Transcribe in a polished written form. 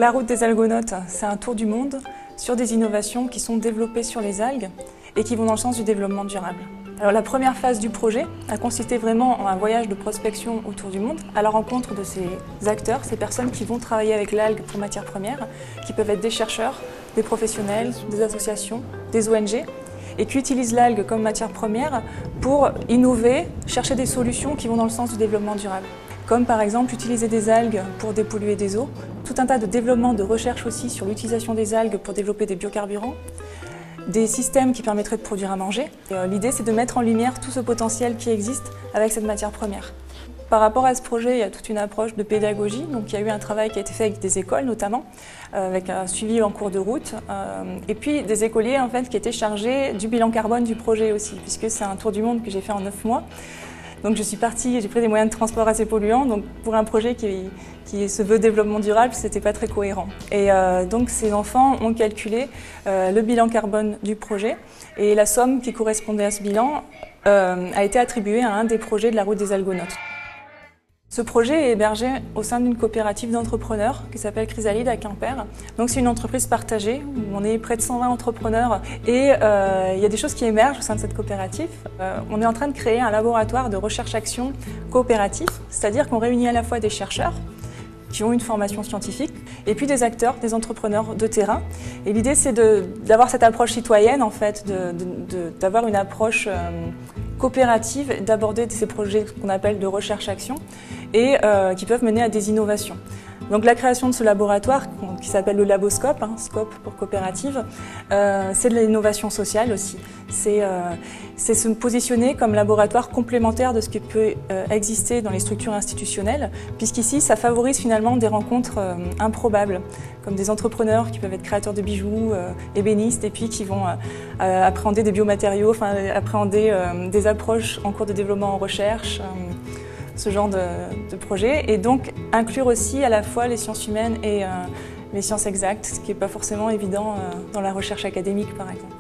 La route des algonautes, c'est un tour du monde sur des innovations qui sont développées sur les algues et qui vont dans le sens du développement durable. Alors, la première phase du projet a consisté vraiment en un voyage de prospection autour du monde à la rencontre de ces acteurs, ces personnes qui vont travailler avec l'algue pour matière première, qui peuvent être des chercheurs, des professionnels, des associations, des ONG, et qui utilisent l'algue comme matière première pour innover, chercher des solutions qui vont dans le sens du développement durable. Comme par exemple utiliser des algues pour dépolluer des eaux, tout un tas de développement de recherche aussi sur l'utilisation des algues pour développer des biocarburants, des systèmes qui permettraient de produire à manger. L'idée, c'est de mettre en lumière tout ce potentiel qui existe avec cette matière première. Par rapport à ce projet, il y a toute une approche de pédagogie. Donc, il y a eu un travail qui a été fait avec des écoles notamment, avec un suivi en cours de route, et puis des écoliers en fait, qui étaient chargés du bilan carbone du projet aussi, puisque c'est un tour du monde que j'ai fait en 9 mois. Donc je suis partie, j'ai pris des moyens de transport assez polluants, donc pour un projet qui se veut développement durable, c'était pas très cohérent. Et donc ces enfants ont calculé le bilan carbone du projet et la somme qui correspondait à ce bilan a été attribuée à un des projets de la route des algonautes. Ce projet est hébergé au sein d'une coopérative d'entrepreneurs qui s'appelle Chrysalide à Quimper. Donc c'est une entreprise partagée où on est près de 120 entrepreneurs et il y a des choses qui émergent au sein de cette coopérative. On est en train de créer un laboratoire de recherche-action coopératif, c'est-à-dire qu'on réunit à la fois des chercheurs qui ont une formation scientifique et puis des acteurs, des entrepreneurs de terrain. Et l'idée c'est d'avoir cette approche citoyenne en fait, d'avoir une approche coopérative, d'aborder ces projets qu'on appelle de recherche-action et qui peuvent mener à des innovations. Donc la création de ce laboratoire qui s'appelle le Laboscope, Scope pour coopérative, c'est de l'innovation sociale aussi. C'est se positionner comme laboratoire complémentaire de ce qui peut exister dans les structures institutionnelles, puisqu'ici ça favorise finalement des rencontres improbables, comme des entrepreneurs qui peuvent être créateurs de bijoux, ébénistes, et puis qui vont appréhender des biomatériaux, appréhender des approches en cours de développement en recherche, ce genre de projet, et donc inclure aussi à la fois les sciences humaines et les sciences exactes, ce qui n'est pas forcément évident dans la recherche académique par exemple.